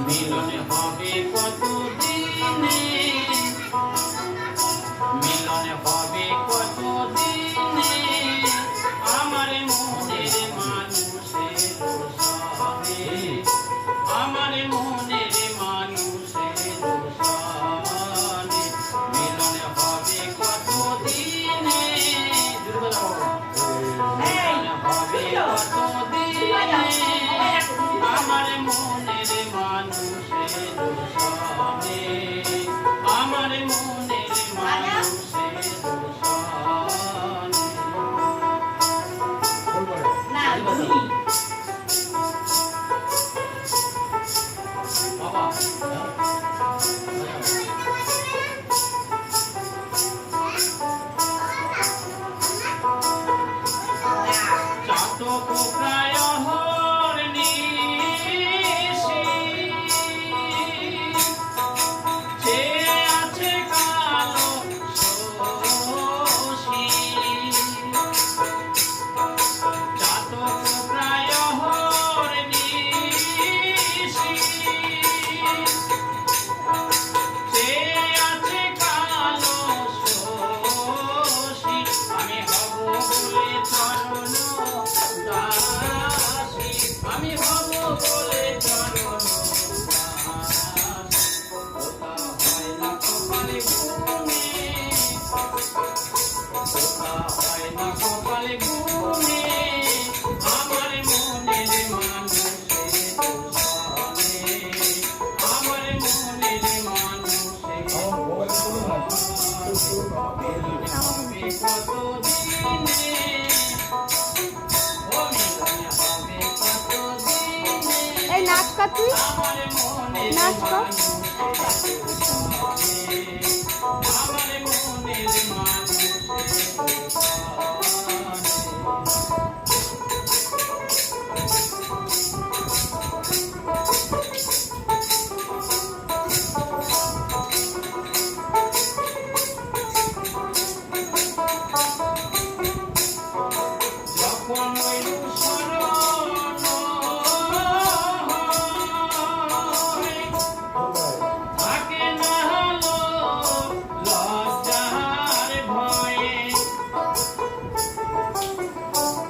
মিলনে হবে কতদিনে, মিলনে হবে কতদিনে, আমার মনের মানুষের সনে, আমার মনের মানুষের সনে, মিলনে হবে কতদিনে, মিলনে হবে কতদিনে, আমার মনের মানুষের সনে, আমার মনের মানুষের সনে। বাবা চাতক প্রায় এই নাচ কর তুই, নাচ কর।